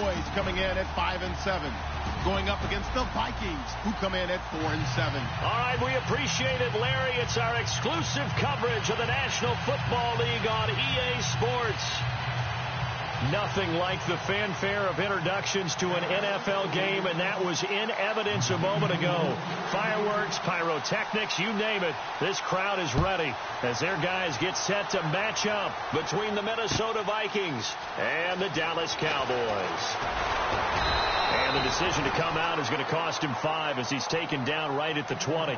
Cowboys coming in at 5-7. Going up against the Vikings, who come in at 4-7. All right, we appreciate it, Larry. It's our exclusive coverage of the National Football League on EA Sports. Nothing like the fanfare of introductions to an NFL game, and that was in evidence a moment ago. Fireworks, pyrotechnics, you name it. This crowd is ready as their guys get set to match up between the Minnesota Vikings and the Dallas Cowboys. And the decision to come out is going to cost him 5 as he's taken down right at the 20.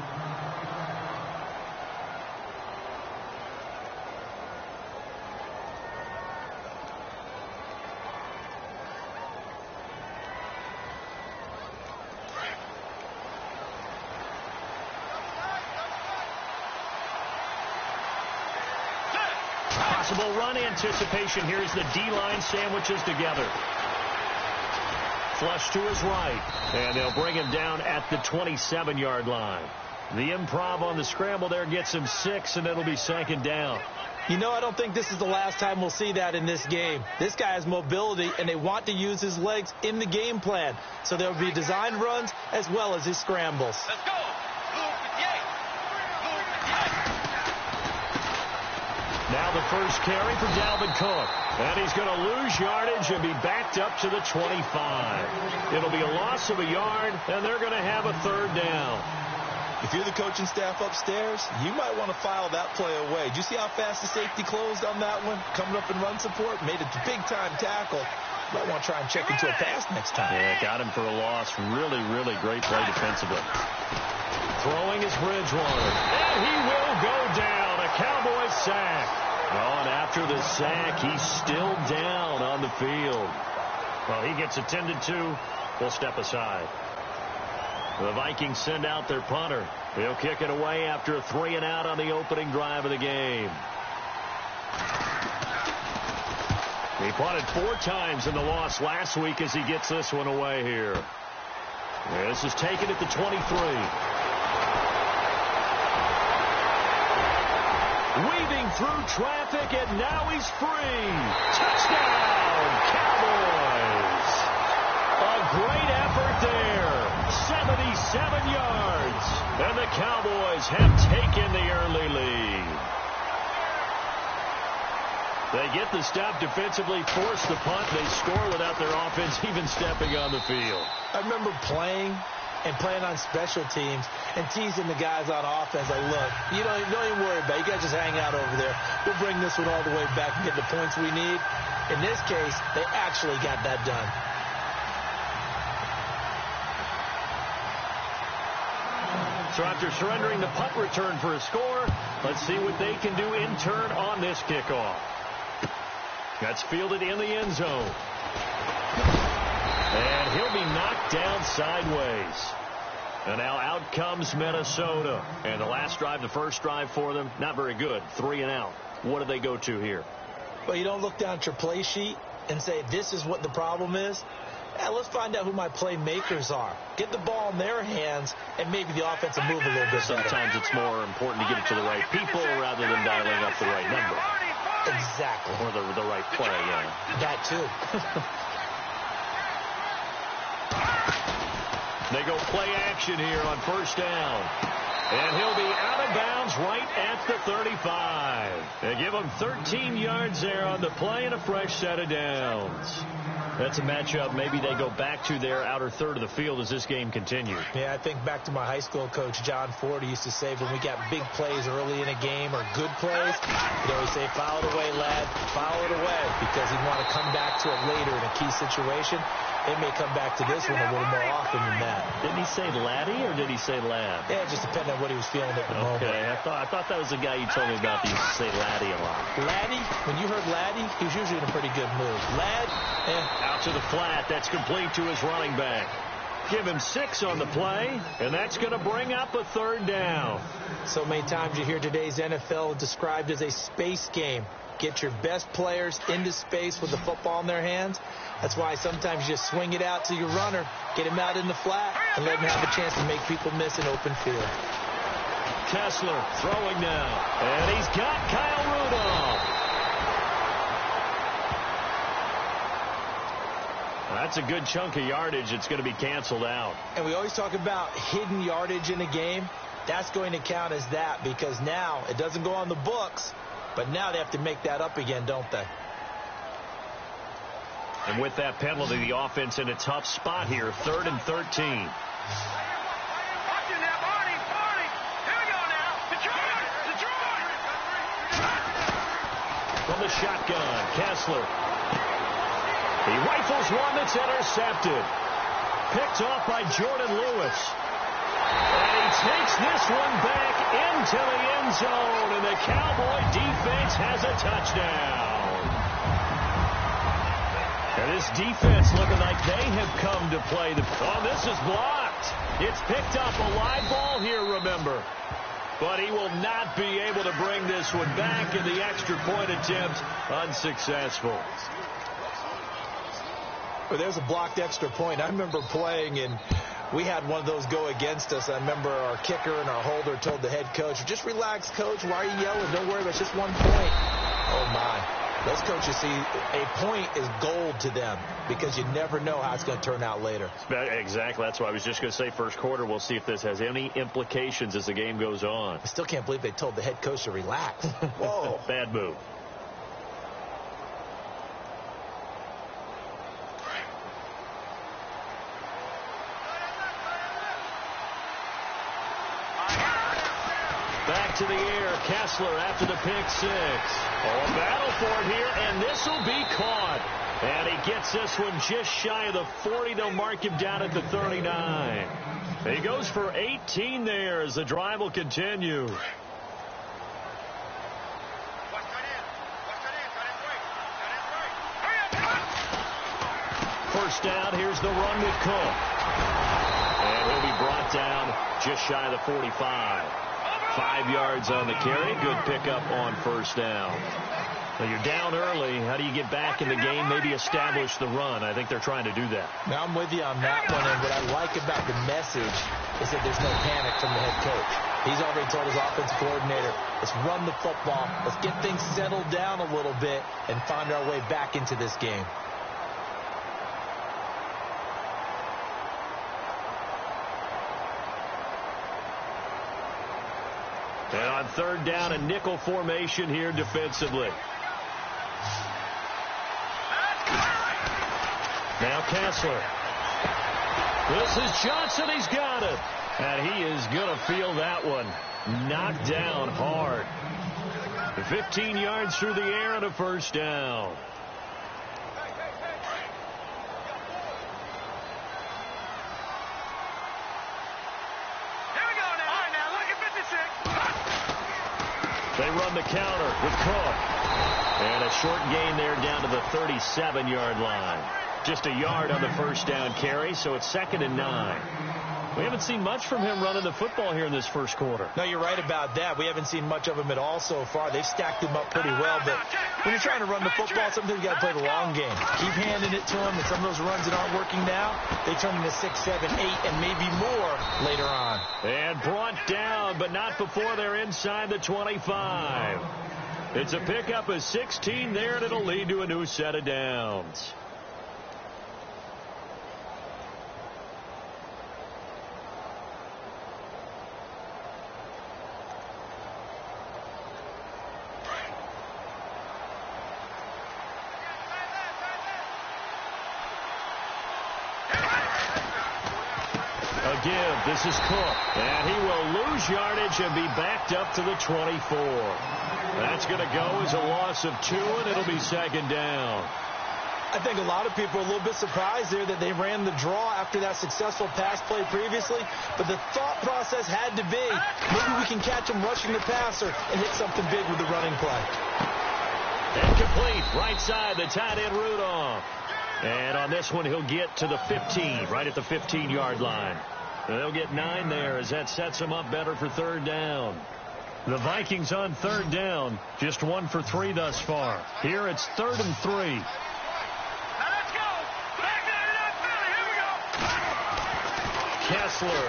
Possible run anticipation. Here's the D-line sandwiches together. Flush to his right, and they'll bring him down at the 27-yard line. The improv on the scramble there gets him 6, and it'll be 2nd down. You know, I don't think this is the last time we'll see that in this game. This guy has mobility, and they want to use his legs in the game plan. So there will be designed runs as well as his scrambles. Let's go. Now the first carry for Dalvin Cook. And he's going to lose yardage and be backed up to the 25. It'll be a loss of a yard, and they're going to have a 3rd down. If you're the coaching staff upstairs, you might want to file that play away. Did you see how fast the safety closed on that one? Coming up in run support, made a big-time tackle. Might want to try and check into a pass next time. Yeah, got him for a loss. Really, really great play defensively. Throwing his Bridgewater. And he will go down. A Cowboys sack. Oh, and after the sack, he's still down on the field. Well, he gets attended to. We'll step aside. The Vikings send out their punter. He'll kick it away after a 3-and-out on the opening drive of the game. He punted 4 times in the loss last week as he gets this one away here. This is taken at the 23. Weaving through traffic, and now he's free. Touchdown, Cowboys. A great effort there. 77 yards. And the Cowboys have taken the early lead. They get the stop defensively, force the punt. They score without their offense even stepping on the field. I remember playing on special teams and teasing the guys on offense. Like, look, don't even worry about it. You guys just hang out over there. We'll bring this one all the way back and get the points we need. In this case, they actually got that done. So after surrendering the punt return for a score, let's see what they can do in turn on this kickoff. That's fielded in the end zone. And he'll be knocked down sideways. And now out comes Minnesota. And the last drive, the first drive for them, not very good. 3-and-out. What do they go to here? Well, you don't look down at your play sheet and say, this is what the problem is. Let's find out who my playmakers are. Get the ball in their hands, and maybe the offense will move a little bit better. Sometimes it's more important to get it to the right people rather than dialing up the right number. Exactly. Or the right play, yeah. That, too. They go play action here on first down. And he'll be out of bounds right at the 35. They give him 13 yards there on the play and a fresh set of downs. That's a matchup maybe they go back to their outer third of the field as this game continues. Yeah, I think back to my high school coach, John Ford, who used to say when we got big plays early in a game or good plays, he'd always say, foul it away, lad, foul it away, because he'd want to come back to it later in a key situation. They may come back to this one a little more often than that. Didn't he say laddie or did he say lad? Yeah, it just depended on what he was feeling at the moment. Okay, I thought that was the guy you told me about. He used to say laddie a lot. Laddie, when you heard laddie, he was usually in a pretty good mood. Lad, out to the flat. That's complete to his running back. Give him 6 on the play, and that's going to bring up a 3rd down. So many times you hear today's NFL described as a space game. Get your best players into space with the football in their hands. That's why sometimes you just swing it out to your runner, get him out in the flat, and let him have a chance to make people miss an open field. Kessler throwing now, and he's got Kyle Rudolph. That's a good chunk of yardage. It's going to be canceled out. And we always talk about hidden yardage in a game. That's going to count as that because now it doesn't go on the books, but now they have to make that up again, don't they? And with that penalty, the offense in a tough spot here, 3rd and 13. From the shotgun, Kessler. He rifles one that's intercepted. Picked off by Jordan Lewis. And he takes this one back into the end zone, and the Cowboy defense has a touchdown. And this defense looking like they have come to play. This is blocked. It's picked up a live ball here, remember. But he will not be able to bring this one back, and the extra point attempt unsuccessful. Well, there's a blocked extra point. I remember playing, and we had one of those go against us. I remember our kicker and our holder told the head coach, just relax, coach. Why are you yelling? Don't worry about it. It's just 1 point. Oh, my. Those coaches see a point is gold to them because you never know how it's going to turn out later. Exactly. That's why I was just going to say first quarter. We'll see if this has any implications as the game goes on. I still can't believe they told the head coach to relax. Whoa. Bad move. Back to the air. Kessler after the pick six. Oh, a battle for it here, and this will be caught. And he gets this one just shy of the 40. They'll mark him down at the 39. He goes for 18 there as the drive will continue. First down, here's the run with Cook. And he'll be brought down just shy of the 45. 5 yards on the carry. Good pickup on first down. Well, you're down early. How do you get back in the game? Maybe establish the run. I think they're trying to do that. Now, I'm with you on that one. And what I like about the message is that there's no panic from the head coach. He's already told his offensive coordinator, let's run the football. Let's get things settled down a little bit and find our way back into this game. And on third down, a nickel formation here defensively. Now Kessler. This is Johnson. He's got it. And he is going to feel that one. Knocked down hard. 15 yards through the air and a first down. They run the counter with Cook. And a short gain there down to the 37-yard line. Just a yard on the first down carry, so it's 2nd and 9. We haven't seen much from him running the football here in this first quarter. No, you're right about that. We haven't seen much of him at all so far. They've stacked him up pretty well, but when you're trying to run the football, sometimes you got to play the long game. Keep handing it to him, and some of those runs that aren't working now, they turn into 6, 7, 8, and maybe more later on. And brought down, but not before they're inside the 25. It's a pickup of 16 there, and it'll lead to a new set of downs. Give. This is Cook. And he will lose yardage and be backed up to the 24. That's going to go as a loss of 2, and it'll be 2nd down. I think a lot of people are a little bit surprised there that they ran the draw after that successful pass play previously. But the thought process had to be, maybe we can catch him rushing the passer and hit something big with the running play. And complete. Right side, the tight end Rudolph. And on this one, he'll get to the 15, right at the 15-yard line. They'll get 9 there as that sets them up better for 3rd down. The Vikings on 3rd down, just 1 for 3 thus far. Here it's 3rd and 3. Now let's go. Back there to that Philly. Here we go. Kessler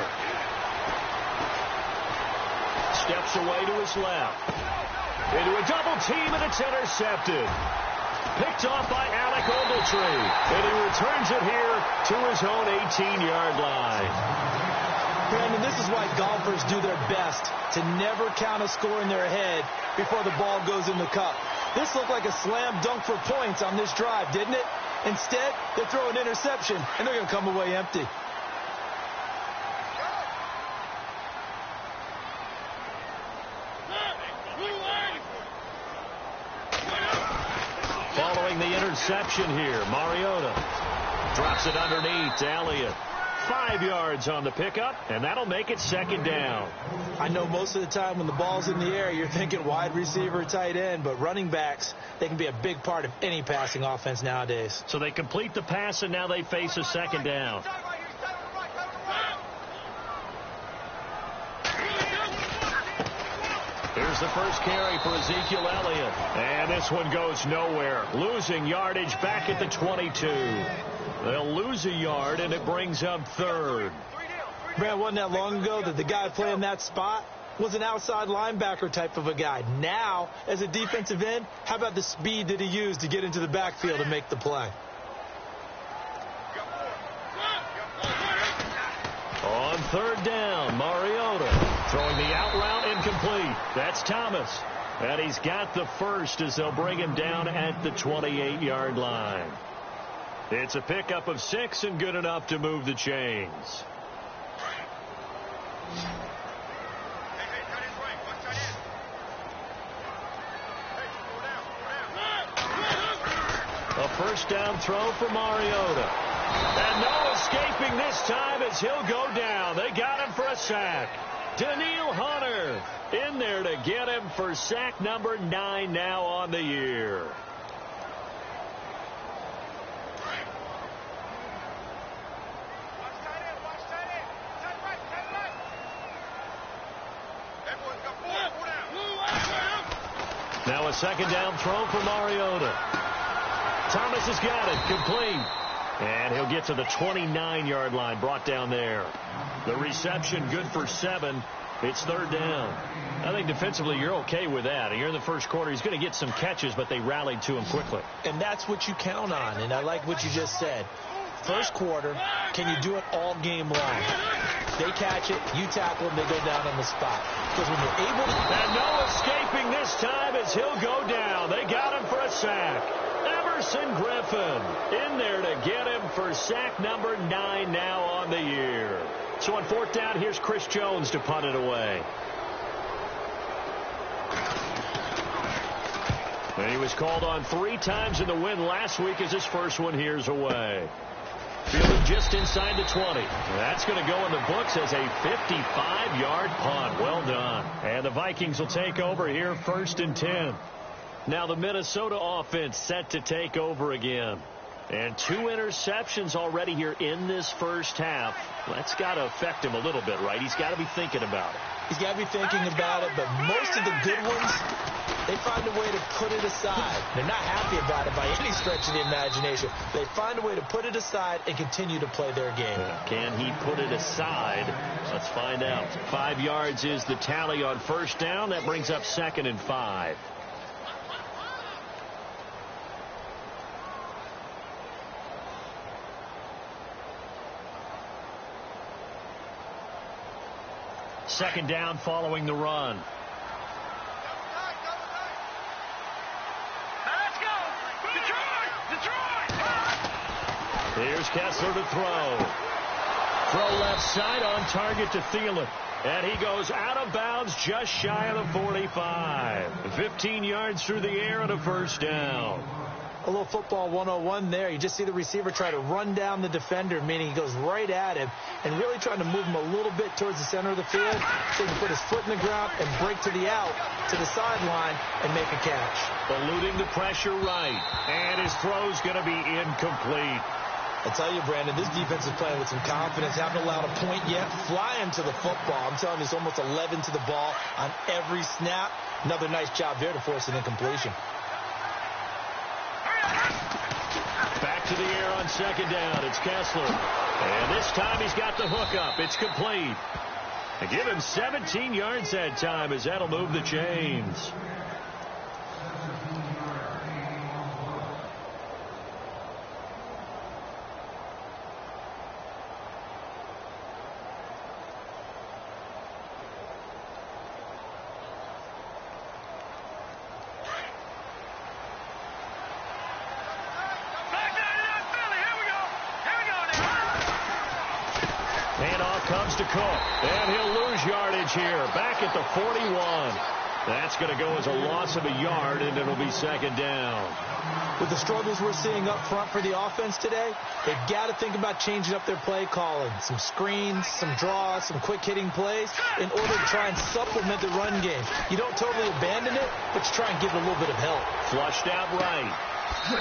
steps away to his left. Into a double team, and it's intercepted. Picked off by Alec Ogletree. And he returns it here to his own 18-yard line. Brandon, this is why golfers do their best to never count a score in their head before the ball goes in the cup. This looked like a slam dunk for points on this drive, didn't it? Instead, they throw an interception, and they're going to come away empty. Following the interception here, Mariota drops it underneath to Elliott. 5 yards on the pickup, and that'll make it second down. I know most of the time when the ball's in the air, you're thinking wide receiver, tight end, but running backs, they can be a big part of any passing offense nowadays. So they complete the pass, and now they face a second down. Here's the first carry for Ezekiel Elliott. And this one goes nowhere. Losing yardage back at the 22. They'll lose a yard, and it brings up third. Brad, wasn't that long ago that the guy playing that spot was an outside linebacker type of a guy. Now, as a defensive end, how about the speed that he used to get into the backfield and make the play? On third down, Mariota throwing the out route incomplete. That's Thomas. And he's got the first as they'll bring him down at the 28-yard line. It's a pickup of 6 and good enough to move the chains. A first down throw for Mariota. And no escaping this time as he'll go down. They got him for a sack. Daniil Hunter in there to get him for sack number 9 now on the year. Now a second down throw for Mariota. Thomas has got it, complete. And he'll get to the 29-yard line, brought down there. The reception good for 7. It's third down. I think defensively you're okay with that. You're in the first quarter. He's going to get some catches, but they rallied to him quickly. And that's what you count on, and I like what you just said. First quarter, can you do it all game long? They catch it, you tackle them, they go down on the spot. Because when you're able to... And no escaping this time as he'll go down. They got him for a sack. Emerson Griffin in there to get him for sack number 9 now on the year. So on fourth down, here's Chris Jones to punt it away. And he was called on 3 times in the win last week as his first one here's away. Fielded just inside the 20. That's going to go in the books as a 55-yard punt. Well done. And the Vikings will take over here first and 10. Now the Minnesota offense set to take over again. And 2 interceptions already here in this first half. That's got to affect him a little bit, right? He's got to be thinking about it. He's got to be thinking about it, but most of the good ones, they find a way to put it aside. They're not happy about it by any stretch of the imagination. They find a way to put it aside and continue to play their game. Can he put it aside? Let's find out. 5 yards is the tally on first down. That brings up second and 5. Second down following the run. Let's go! Detroit! Here's Kessler to throw. Throw left side on target to Thielen. And he goes out of bounds just shy of the 45. 15 yards through the air and a first down. A little football 101 there. You just see the receiver try to run down the defender, meaning he goes right at him and really trying to move him a little bit towards the center of the field so he can put his foot in the ground and break to the out, to the sideline, and make a catch. Eluding the pressure right. And his throw's going to be incomplete. I tell you, Brandon, this defense is playing with some confidence. Haven't allowed a point yet. Flying to the football. I'm telling you, it's almost 11 to the ball on every snap. Another nice job there to force an incompletion. Back to the air on second down. It's Kessler. And this time he's got the hook up. It's complete. And give him 17 yards that time as that'll move the chains. Handoff comes to Cook. And he'll lose yardage here. Back at the 41. That's going to go as a loss of a yard, and it'll be second down. With the struggles we're seeing up front for the offense today, they've got to think about changing up their play calling. Some screens, some draws, some quick-hitting plays in order to try and supplement the run game. You don't totally abandon it, but you try and give it a little bit of help. Flushed out right.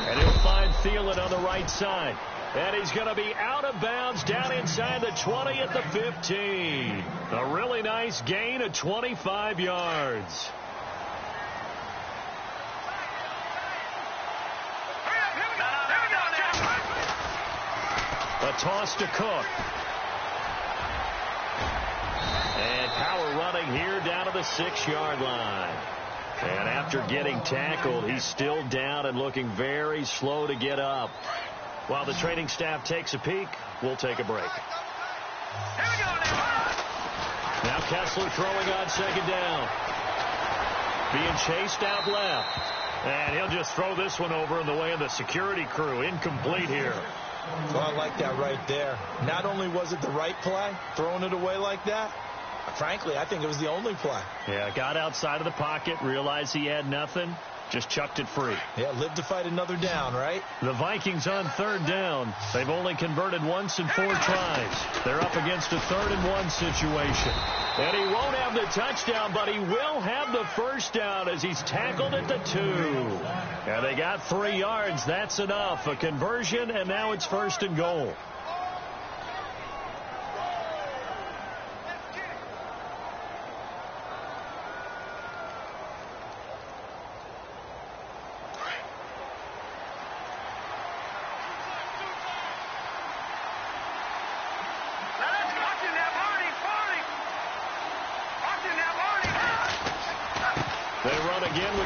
And he'll find Thielen on the right side. And he's going to be out of bounds down inside the 20 at the 15. A really nice gain of 25 yards. A toss to Cook. And power running here down to the 6-yard line. And after getting tackled, he's still down and looking very slow to get up. While the training staff takes a peek, we'll take a break. Now Kessler throwing on second down. Being chased out left. And he'll just throw this one over in the way of the security crew. Incomplete here. Well, I like that right there. Not only was it the right play, throwing it away like that, frankly, I think it was the only play. Yeah, got outside of the pocket, realized he had nothing, just chucked it free. Yeah, live to fight another down, right? The Vikings on third down. They've only converted once in 4 tries. They're up against a 3rd-and-1 situation. And he won't have the touchdown, but he will have the first down as he's tackled at the 2. And they got 3 yards. That's enough. A conversion, and now it's 1st and goal.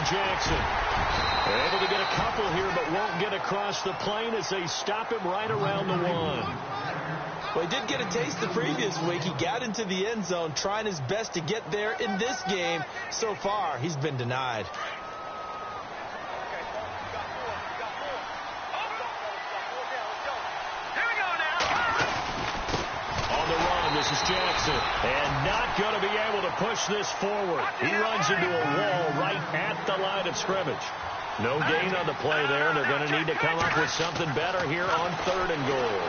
Jackson. They're able to get a couple here, but won't get across the plane as they stop him right around the 1. Well, he did get a taste the previous week. He got into the end zone, trying his best to get there in this game. So far, he's been denied. This is Jackson, and not going to be able to push this forward. He runs into a wall right at the line of scrimmage. No gain on the play there. They're going to need to come up with something better here on 3rd and goal.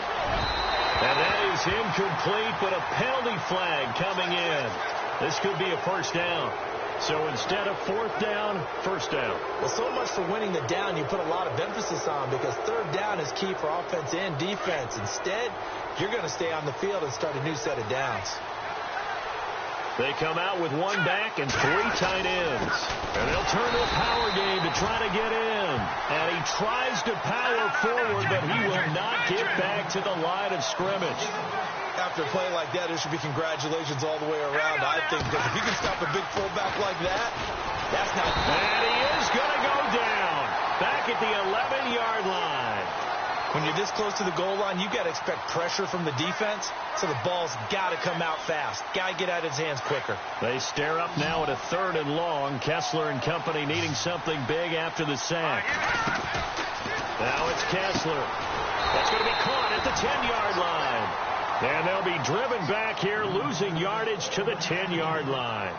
And that is incomplete, but a penalty flag coming in. This could be a first down. So instead of 4th down, 1st down. Well, so much for winning the down you put a lot of emphasis on, because 3rd down is key for offense and defense. Instead, you're going to stay on the field and start a new set of downs. They come out with 1 back and 3 tight ends. And they'll turn to a power game to try to get in. And he tries to power forward, but he will not get back to the line of scrimmage. After a play like that, there should be congratulations all the way around, I think, because if you can stop a big fullback like that, that's not... And he is going to go down back at the 11-yard line. When you're this close to the goal line, you got to expect pressure from the defense, so the ball's got to come out fast. Got to get out of his hands quicker. They stare up now at a 3rd and long. Kessler and company needing something big after the sack. Now it's Kessler. That's going to be caught at the 10-yard line. And they'll be driven back here, losing yardage to the 10-yard line.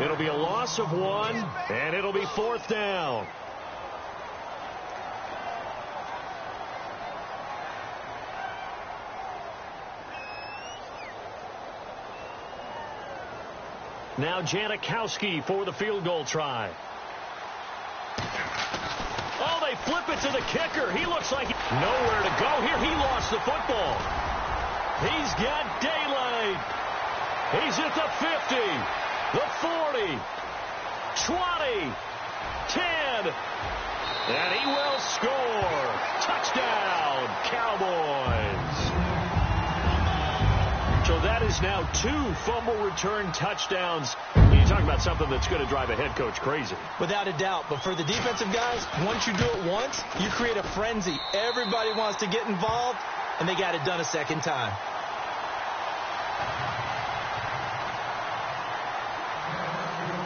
It'll be a loss of 1, and it'll be 4th down. Now Janikowski for the field goal try. Oh, they flip it to the kicker. He looks like nowhere to go here. He lost the football. He's got daylight. He's at the 50, the 40, 20, 10, and he will score. Touchdown, Cowboys. So that is now 2 fumble return touchdowns. You talk about something that's going to drive a head coach crazy. Without a doubt. But for the defensive guys, once you do it once, you create a frenzy. Everybody wants to get involved, and they got it done a second time.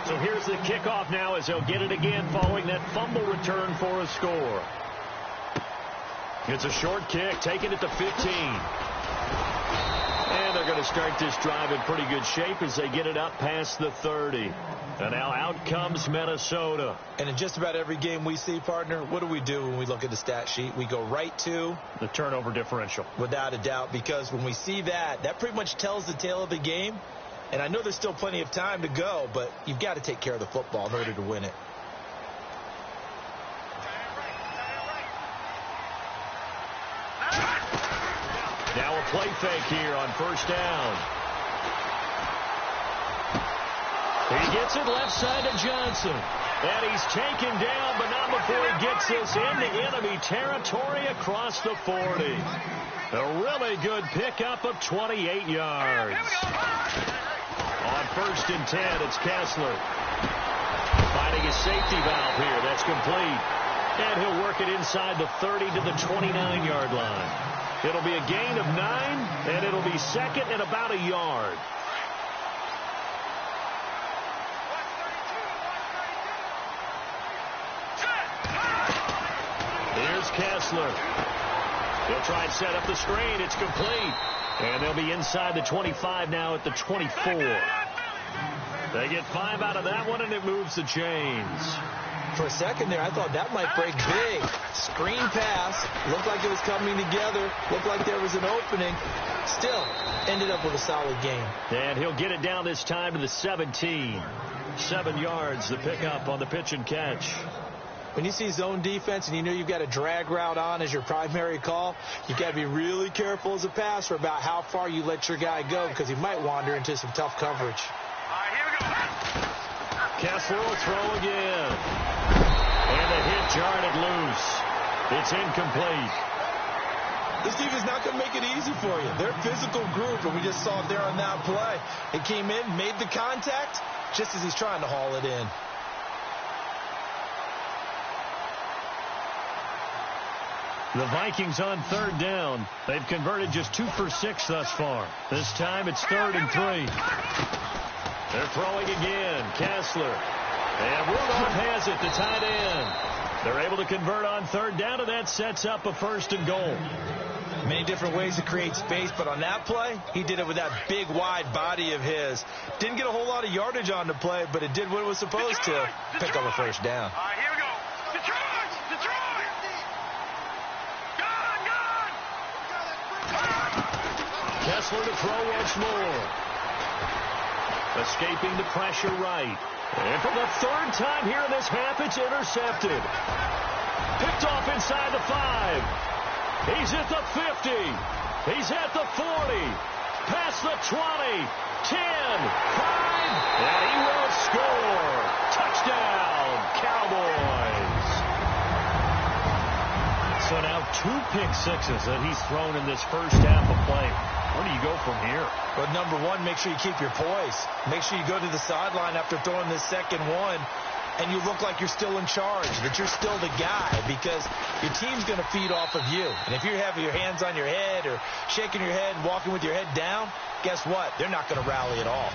So here's the kickoff now as they'll get it again following that fumble return for a score. It's a short kick, taken at the 15. And they're going to start this drive in pretty good shape as they get it up past the 30. And now out comes Minnesota. And in just about every game we see, partner, what do we do when we look at the stat sheet? We go right to the turnover differential. Without a doubt, because when we see that, that pretty much tells the tale of the game. And I know there's still plenty of time to go, but you've got to take care of the football in order to win it. Now a play fake here on first down. He gets it left side to Johnson. And he's taken down, but not before he gets this into enemy territory across the 40. A really good pickup of 28 yards. On first and 10, it's Kessler. Finding his safety valve here. That's complete. And he'll work it inside the 30 to the 29-yard line. It'll be a gain of 9, and it'll be second and about a yard. Here's Kessler. He'll try and set up the screen. It's complete. And they'll be inside the 25 now at the 24. They get 5 out of that one, and it moves the chains. For a second there, I thought that might break big. Screen pass. Looked like it was coming together. Looked like there was an opening. Still, ended up with a solid game. And he'll get it down this time to the 17. 7 yards, the pickup on the pitch and catch. When you see zone defense and you know you've got a drag route on as your primary call, you've got to be really careful as a passer about how far you let your guy go because he might wander into some tough coverage. Kessler will throw again. And the hit jarred it loose. It's incomplete. This defense is not going to make it easy for you. They're a physical group, and we just saw it there on that play. It came in, made the contact, just as he's trying to haul it in. The Vikings on third down. They've converted just 2 for 6 thus far. This time it's 3rd and 3. They're throwing again. Kessler. And Rudolph has it, the tight end. They're able to convert on third down, and that sets up a 1st and goal. Many different ways to create space, but on that play, he did it with that big, wide body of his. Didn't get a whole lot of yardage on the play, but it did what it was supposed to. Pick up a 1st down. All right, here we go. Detroit! Detroit! Gone! Kessler to throw once more. Escaping the pressure right. And for the 3rd time here in this half, it's intercepted. Picked off inside the 5. He's at the 50. He's at the 40. Past the 20. 10. 5. And he will score. Touchdown, Cowboys. So now 2 pick sixes that he's thrown in this first half of play. Where do you go from here? Well, number one, make sure you keep your poise. Make sure you go to the sideline after throwing this second one, and you look like you're still in charge, that you're still the guy, because your team's going to feed off of you. And if you're having your hands on your head or shaking your head and walking with your head down, guess what? They're not going to rally at all.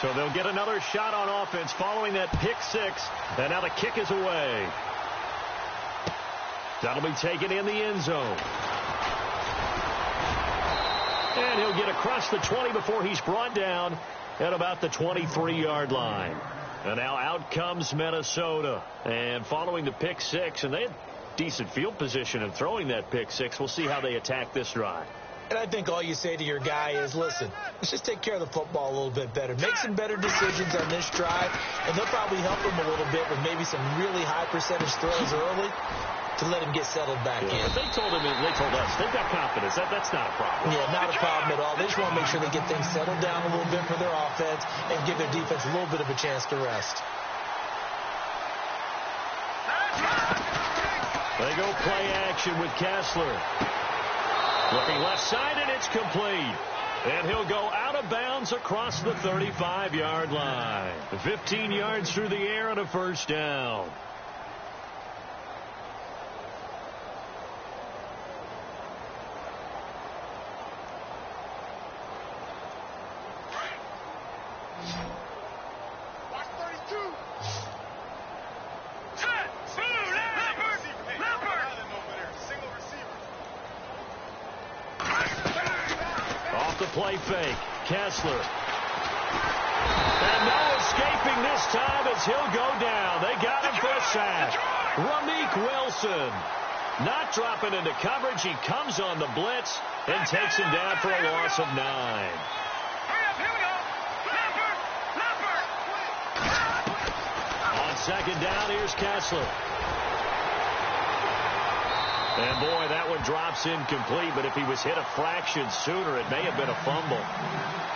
So they'll get another shot on offense following that pick 6. And now the kick is away. That'll be taken in the end zone. And he'll get across the 20 before he's brought down at about the 23-yard line. And now out comes Minnesota. And following the pick 6, and they had decent field position in throwing that pick 6. We'll see how they attack this drive. And I think all you say to your guy is, listen, let's just take care of the football a little bit better. Make some better decisions on this drive, and they'll probably help him a little bit with maybe some really high percentage throws early to let him get settled back in. If they told us they've got confidence. That's not a problem. Yeah, not a problem at all. They just want to make sure they get things settled down a little bit for their offense and give their defense a little bit of a chance to rest. They go play action with Kessler. Looking left side, and it's complete. And he'll go out of bounds across the 35-yard line. 15 yards through the air and a 1st down. the play fake. Kessler. And no escaping this time as he'll go down. They got him for a sack. Rameek Wilson not dropping into coverage. He comes on the blitz and takes him down for a loss of 9. On second down, here's Kessler. And, boy, that one drops incomplete, but if he was hit a fraction sooner, it may have been a fumble.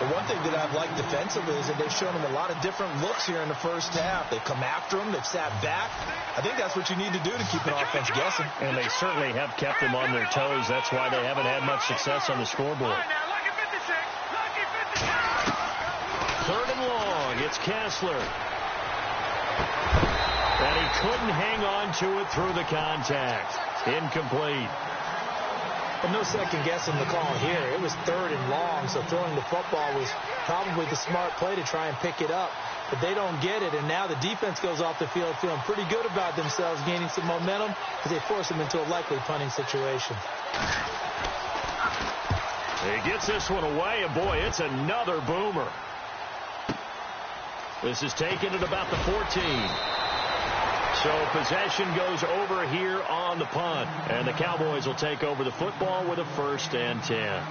The one thing that I've liked defensively is that they've shown him a lot of different looks here in the first half. They've come after him. They've sat back. I think that's what you need to do to keep an offense guessing. And they certainly have kept them on their toes. That's why they haven't had much success on the scoreboard. Third and long. It's Kessler. And he couldn't hang on to it through the contact. Incomplete. But no second guessing the call here. It was third and long, so throwing the football was probably the smart play to try and pick it up. But they don't get it, and now the defense goes off the field feeling pretty good about themselves, gaining some momentum as they force them into a likely punting situation. He gets this one away, and boy, it's another boomer. This is taken at about the 14. So possession goes over here on the punt. And the Cowboys will take over the football with a 1st and 10.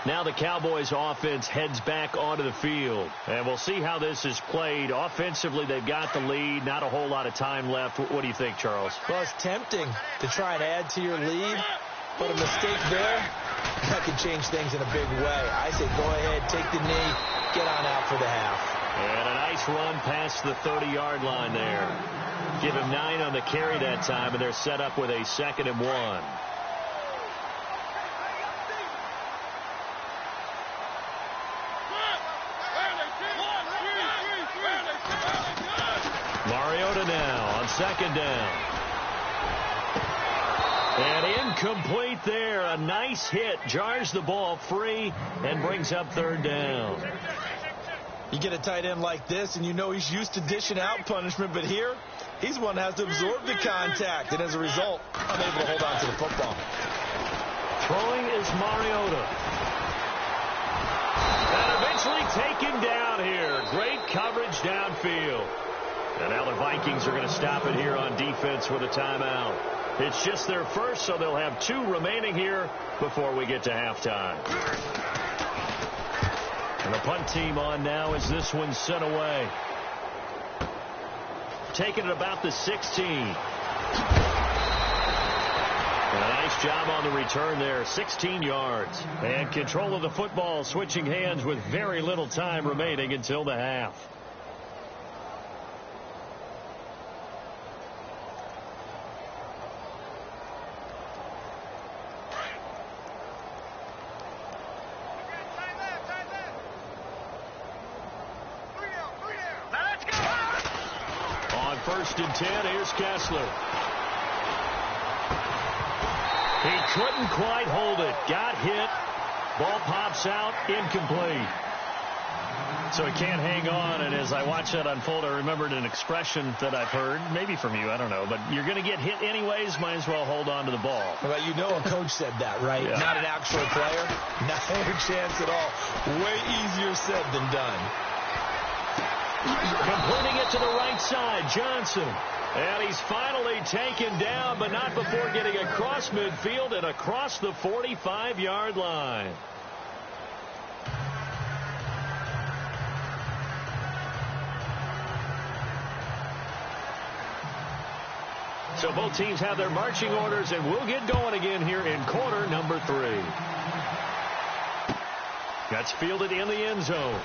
Now the Cowboys offense heads back onto the field. And we'll see how this is played. Offensively, they've got the lead. Not a whole lot of time left. What do you think, Charles? Well, it's tempting to try and add to your lead. But a mistake there, that can change things in a big way. I say go ahead, take the knee, get on out for the half. And a nice run past the 30-yard line there. Give him 9 on the carry that time, and they're set up with a 2nd and 1. Mariota now on 2nd down. And incomplete there. A nice hit. Jars the ball free and brings up 3rd down. You get a tight end like this, and you know he's used to dishing out punishment, but here, he's one that has to absorb the contact, and as a result, unable to hold on to the football. Throwing is Mariota. And eventually taken down here. Great coverage downfield. And now the Vikings are going to stop it here on defense with a timeout. It's just their first, so they'll have 2 remaining here before we get to halftime. And the punt team on now as this one's sent away. Taking it about the 16. And a nice job on the return there. 16 yards. And control of the football switching hands with very little time remaining until the half. On 1st and 10, here's Kessler. He couldn't quite hold it. Got hit. Ball pops out. Incomplete. So he can't hang on, and as I watch that unfold, I remembered an expression that I've heard, maybe from you, I don't know, but you're going to get hit anyways, might as well hold on to the ball. Well, you know a coach said that, right? Yeah. Not an actual player. Not a chance at all. Way easier said than done. Completing it to the right side, Johnson. And he's finally taken down, but not before getting across midfield and across the 45-yard line. So both teams have their marching orders, and we'll get going again here in quarter number 3. That's fielded in the end zone.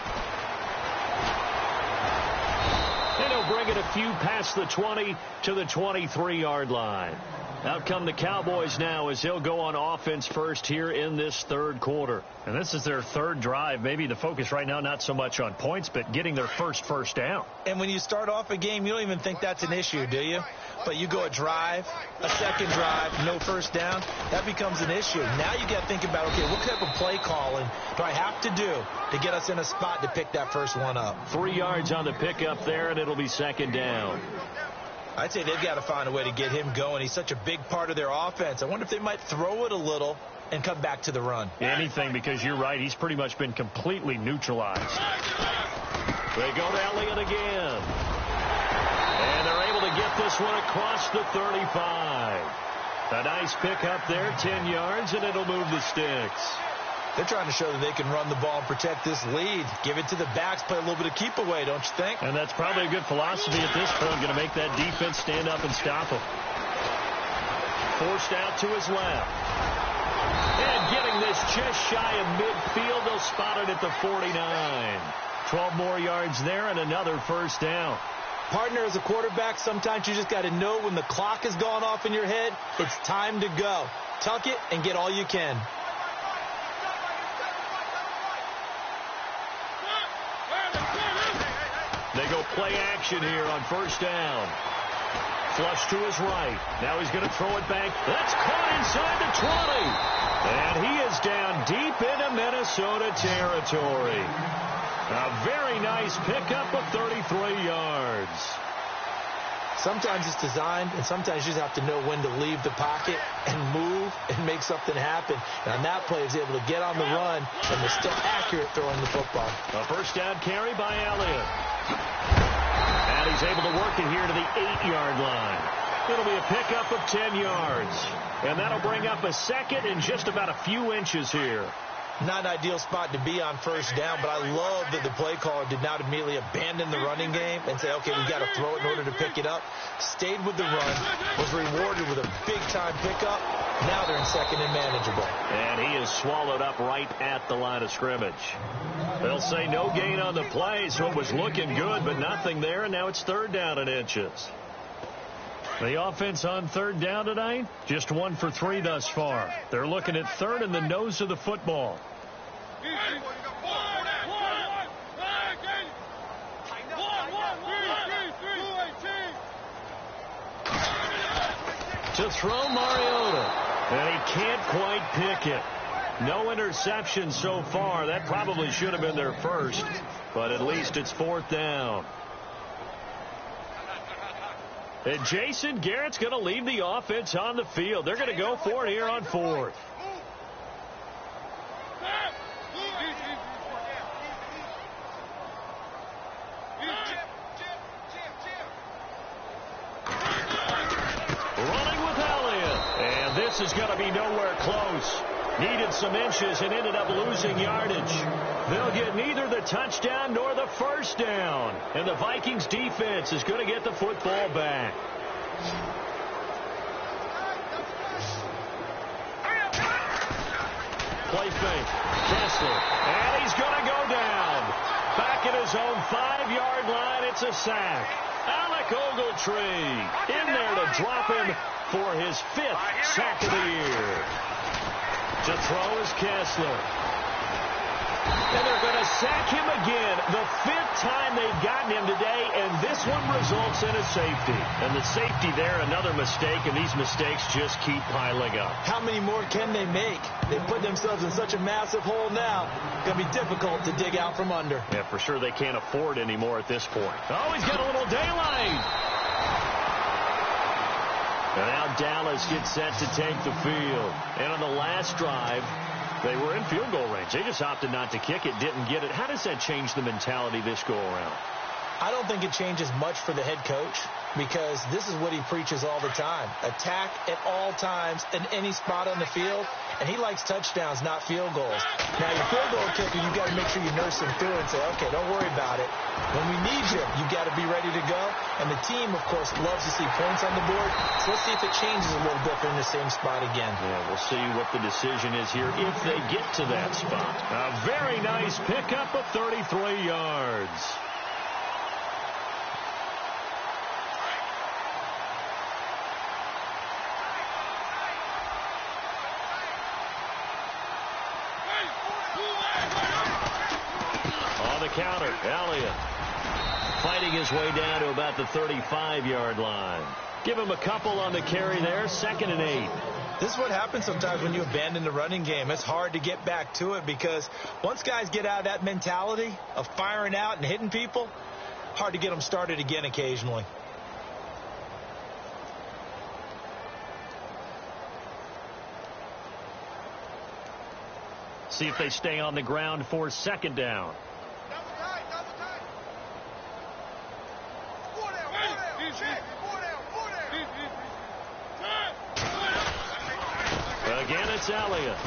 And he'll bring it a few past the 20 to the 23-yard line. Out come the Cowboys now as he'll go on offense first here in this 3rd quarter. And this is their 3rd drive. Maybe the focus right now not so much on points, but getting their first down. And when you start off a game, you don't even think that's an issue, do you? But you go a drive, a 2nd drive, no 1st down, that becomes an issue. Now you got to think about, okay, what type of play calling do I have to do to get us in a spot to pick that first one up? 3 yards on the pickup there, and it'll be 2nd down. I'd say they've got to find a way to get him going. He's such a big part of their offense. I wonder if they might throw it a little and come back to the run. Anything, because you're right. He's pretty much been completely neutralized. They go to Elliott again. And they're able to get this one across the 35. A nice pickup there, 10 yards, and it'll move the sticks. They're trying to show that they can run the ball and protect this lead. Give it to the backs, play a little bit of keep away, don't you think? And that's probably a good philosophy at this point, going to make that defense stand up and stop him. Forced out to his left. And getting this just shy of midfield, they'll spot it at the 49. 12 more yards there and another first down. Partner, as a quarterback, sometimes you just got to know when the clock has gone off in your head, it's time to go. Tuck it and get all you can. They go play action here on first down. Flush to his right. Now he's going to throw it back. That's caught inside the 20. And he is down deep into Minnesota territory. A very nice pickup of 33 yards. Sometimes it's designed, and sometimes you just have to know when to leave the pocket and move and make something happen. And on that play, he's able to get on the run, and they're still accurate throwing the football. A first down carry by Elliott. And he's able to work it here to the 8-yard line. It'll be a pickup of 10 yards. And that'll bring up a second and just about a few inches here. Not an ideal spot to be on first down, but I love that the play caller did not immediately abandon the running game and say, okay, we've got to throw it in order to pick it up. Stayed with the run, was rewarded with a big-time pickup. Now they're in second and manageable. And he is swallowed up right at the line of scrimmage. They'll say no gain on the play, so it was looking good, but nothing there, and now it's third down and inches. The offense on third down tonight, just 1 for 3 thus far. They're looking at third in the nose of the football. To throw Mariota, and he can't quite pick it. No interception so far. That probably should have been their first, but at least it's fourth down. And Jason Garrett's going to leave the offense on the field. They're going to go for it here on fourth. Running with Elliott. And this is going to be nowhere close. Needed some inches and ended up losing yardage. They'll get neither the touchdown nor the first down. And the Vikings defense is going to get the football back. Play fake. Kessler. And he's going to go down. Back at his own 5-yard line. It's a sack. Alec Ogletree in there to drop him for his 5th sack of the year. To throw is Kessler. And they're going to sack him again. The 5th time they've gotten him today, and this one results in a safety. And the safety there, another mistake, and these mistakes just keep piling up. How many more can they make? They put themselves in such a massive hole now. It's going to be difficult to dig out from under. Yeah, for sure they can't afford anymore at this point. Oh, he's got a little daylight. And now Dallas gets set to take the field. And on the last drive, they were in field goal range. They just opted not to kick it, didn't get it. How does that change the mentality this go around? I don't think it changes much for the head coach because this is what he preaches all the time. Attack at all times in any spot on the field, and he likes touchdowns, not field goals. Now, your field goal kicker, you've got to make sure you nurse him through and say, okay, don't worry about it. When we need you, you've got to be ready to go. And the team, of course, loves to see points on the board. So let's see if it changes a little bit in the same spot again. Yeah, we'll see what the decision is here if they get to that spot. A very nice pickup of 33 yards. On the counter, Elliott fighting his way down to about the 35-yard line. Give him a couple on the carry there, 2nd and 8. This is what happens sometimes when you abandon the running game. It's hard to get back to it because once guys get out of that mentality of firing out and hitting people, hard to get them started again occasionally. See if they stay on the ground for second down. Again, it's Elliott.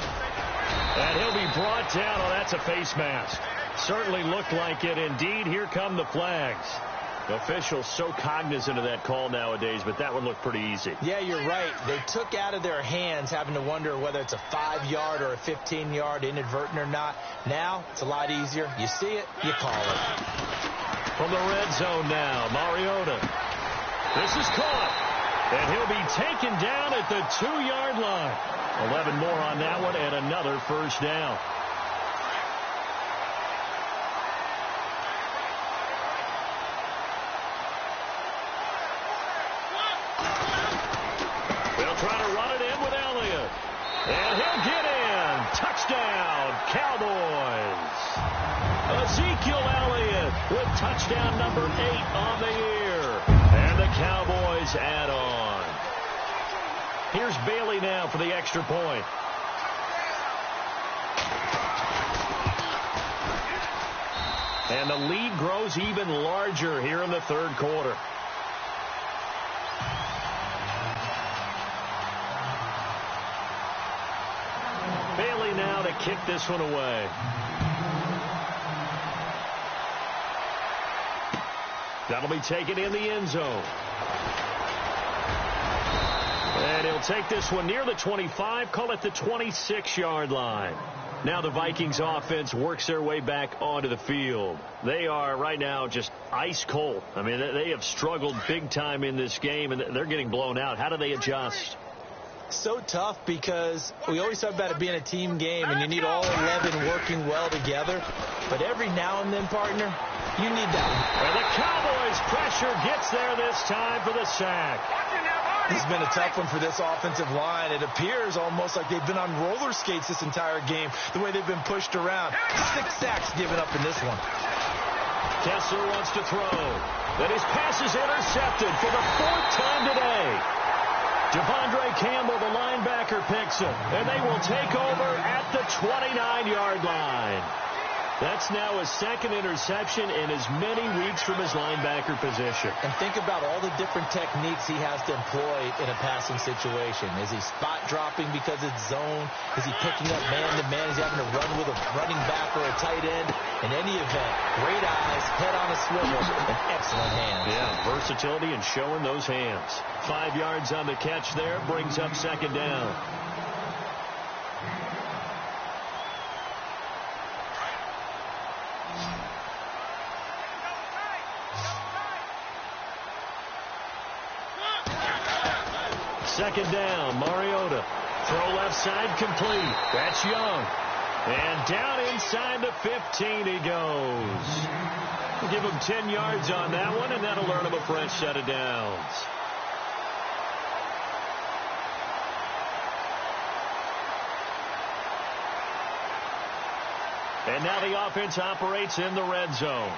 And he'll be brought down. Oh, that's a face mask. Certainly looked like it. Indeed, here come the flags. Officials so cognizant of that call nowadays, but that one looked pretty easy. Yeah, you're right. They took out of their hands having to wonder whether it's a 5-yard or a 15-yard inadvertent or not. Now, it's a lot easier. You see it, you call it. From the red zone now, Mariota. This is caught. And he'll be taken down at the 2-yard line. 11 more on that one and another first down. They'll try to run it in with Elliott. And he'll get in. Touchdown, Cowboys. Ezekiel Elliott with touchdown number 8 on the year. And the Cowboys add on. Here's Bailey now for the extra point. And the lead grows even larger here in the third quarter. Bailey now to kick this one away. That'll be taken in the end zone. And he'll take this one near the 25, call it the 26-yard line. Now the Vikings offense works their way back onto the field. They are right now just ice cold. I mean, they have struggled big time in this game, and they're getting blown out. How do they adjust? So tough because we always talk about it being a team game, and you need all 11 working well together. But every now and then, partner, you need that one. And the Cowboys' pressure gets there this time for the sack. This has been a tough one for this offensive line. It appears almost like they've been on roller skates this entire game, the way they've been pushed around. 6 sacks given up in this one. Kessler wants to throw. Then his pass is intercepted for the 4th time today. Devondre Campbell, the linebacker, picks him. And they will take over at the 29-yard line. That's now his 2nd interception in as many weeks from his linebacker position. And think about all the different techniques he has to employ in a passing situation. Is he spot dropping because it's zone? Is he picking up man-to-man? Is he having to run with a running back or a tight end? In any event, great eyes, head on a swivel, and excellent hands. Yeah, versatility and showing those hands. 5 yards on the catch there, brings up 2nd down. Second down, Mariota. Throw left side complete. That's Young. And down inside the 15 he goes. We'll give him 10 yards on that one, and that'll earn him a fresh set of downs. And now the offense operates in the red zone.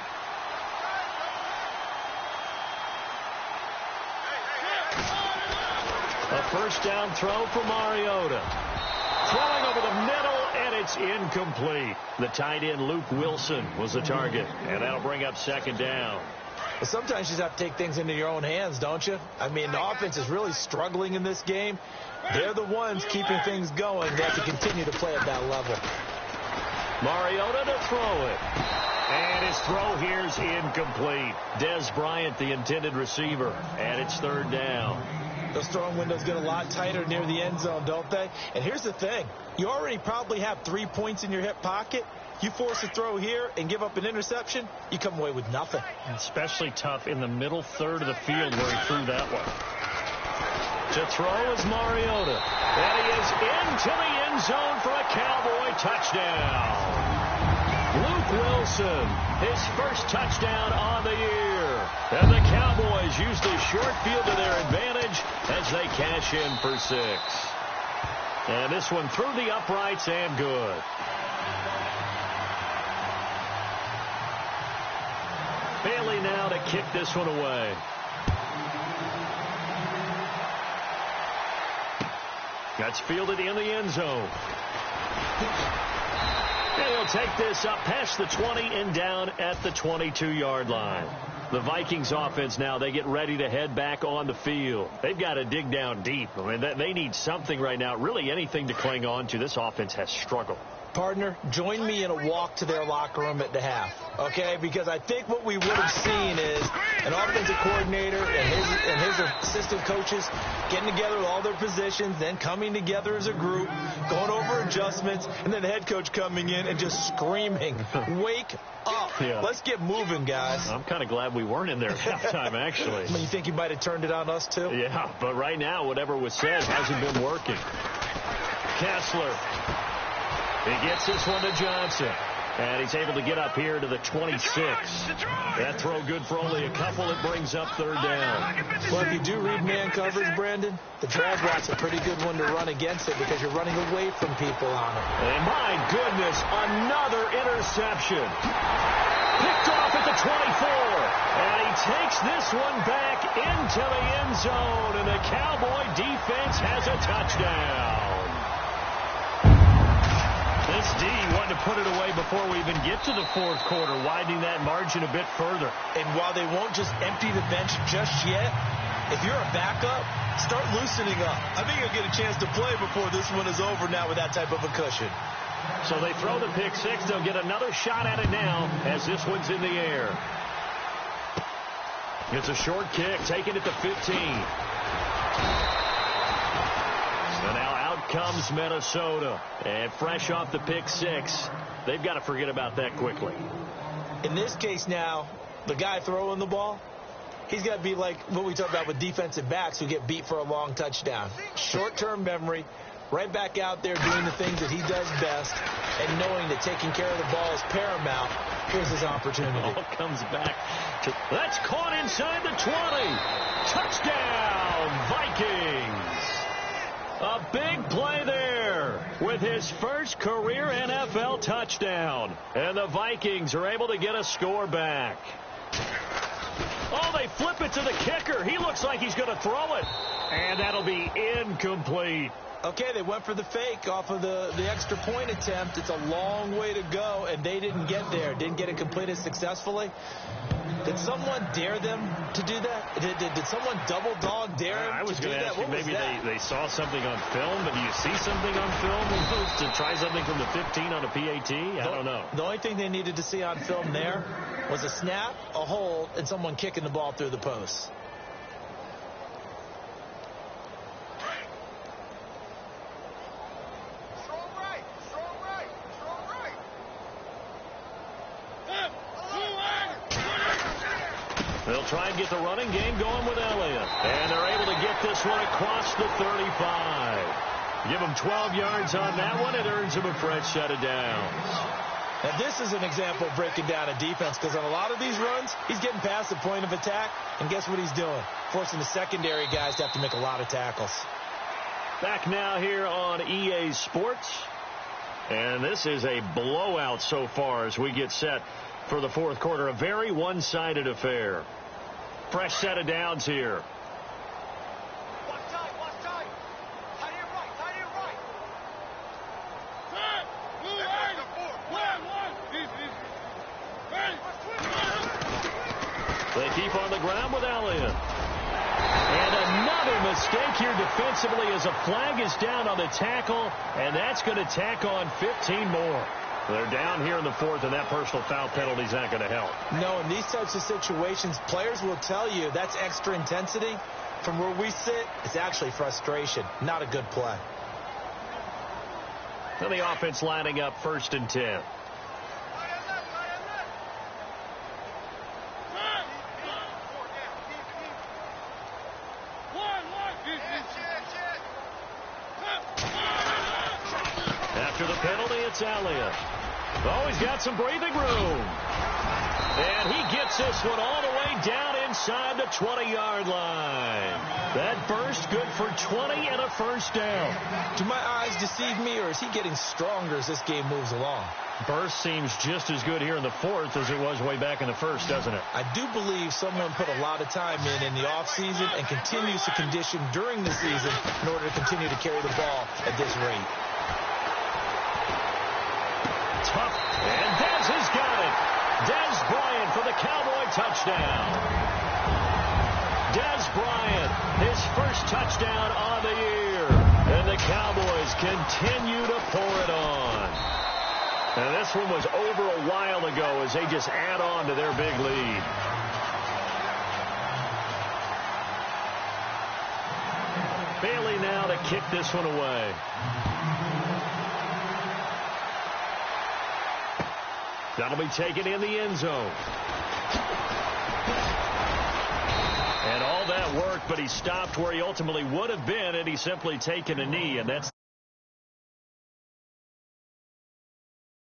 A first down throw for Mariota. Throwing over the middle, and it's incomplete. The tight end, Luke Wilson, was the target, and that'll bring up 2nd down. Well, sometimes you just have to take things into your own hands, don't you? I mean, the offense is really struggling in this game. They're the ones keeping things going. They have to continue to play at that level. Mariota to throw it. And his throw here's incomplete. Dez Bryant, the intended receiver, and it's 3rd down. Those throwing windows get a lot tighter near the end zone, don't they? And here's the thing. You already probably have 3 points in your hip pocket. You force a throw here and give up an interception, you come away with nothing. Especially tough in the middle third of the field where he threw that one. To throw is Mariota. And he is into the end zone for a Cowboy touchdown. Luke Wilson, his first touchdown on the year. And the Cowboys use the short field to their advantage as they cash in for 6. And this one through the uprights and good. Bailey now to kick this one away. That's fielded in the end zone. And he'll take this up past the 20 and down at the 22-yard line. The Vikings offense now, they get ready to head back on the field. They've got to dig down deep. I mean, they need something right now, really anything to cling on to. This offense has struggled. Partner, join me in a walk to their locker room at the half, okay? Because I think what we would have seen is an offensive coordinator and his assistant coaches getting together with all their positions, then coming together as a group, going over adjustments, and then the head coach coming in and just screaming, wake up. Yeah. Let's get moving, guys. I'm kind of glad we weren't in there at halftime, actually. I mean, you think he might have turned it on us, too? Yeah, but right now, whatever was said hasn't been working. Kessler. He gets this one to Johnson. And he's able to get up here to the 26. That throw good for only a couple. It brings up third down. Well, if you do read man coverage, Brandon, the drag rout's a pretty good one to run against it because you're running away from people on it. And my goodness, another interception. Picked off at the 24. And he takes this one back into the end zone. And the Cowboy defense has a touchdown. This D wanted to put it away before we even get to the fourth quarter, widening that margin a bit further. And while they won't just empty the bench just yet, if you're a backup, start loosening up. I think you'll get a chance to play before this one is over now with that type of a cushion. So they throw the pick six. They'll get another shot at it now as this one's in the air. It's a short kick, taken at the 15. So now out comes Minnesota. And fresh off the pick six, they've got to forget about that quickly. In this case now, the guy throwing the ball, he's got to be like what we talk about with defensive backs who get beat for a long touchdown. Short-term memory, right back out there doing the things that he does best, and knowing that taking care of the ball is paramount. Here's his opportunity. Ball comes back. That's caught inside the 20. Touchdown, Vikings. A big play there with his first career NFL touchdown. And the Vikings are able to get a score back. Oh, they flip it to the kicker. He looks like he's going to throw it. And that'll be incomplete. Okay, they went for the fake off of the extra point attempt. It's a long way to go, and they didn't get there. Didn't get it completed successfully. Did someone dare them to do that? Did someone double dog dare them I was to do going to that? ask you, What was maybe that? they saw something on film, but do you see something on film to try something from the 15 on a PAT? I don't know. The only thing they needed to see on film there was a snap, a hold, and someone kicking the ball through the post. They'll try and get the running game going with Elliott. And they're able to get this one across the 35. Give them 12 yards on that one. It earns them a fresh set of downs. Now, this is an example of breaking down a defense because on a lot of these runs, he's getting past the point of attack, and guess what he's doing? Forcing the secondary guys to have to make a lot of tackles. Back now here on EA Sports. And this is a blowout so far as we get set for the fourth quarter. A very one-sided affair. Fresh set of downs here. They keep on the ground with Elliott. And another mistake here defensively as a flag is down on the tackle, and that's going to tack on 15 more. They're down here in the fourth, and that personal foul penalty is not going to help. No, in these types of situations, players will tell you that's extra intensity. From where we sit, it's actually frustration, not a good play. And the offense lining up 1st and 10. After the penalty, it's Elliott. Oh, he's got some breathing room. And he gets this one all the way down inside the 20-yard line. That burst good for 20 and a first down. Do my eyes deceive me, or is he getting stronger as this game moves along? Burst seems just as good here in the fourth as it was way back in the first, doesn't it? I do believe someone put a lot of time in the offseason and continues to condition during the season in order to continue to carry the ball at this rate. Tough. And Dez has got it. Dez Bryant for the Cowboy touchdown. Dez Bryant, his first touchdown on the year. And the Cowboys continue to pour it on. And this one was over a while ago as they just add on to their big lead. Bailey now to kick this one away. That'll be taken in the end zone. And all that work, but he stopped where he ultimately would have been had he simply taken a knee, and that's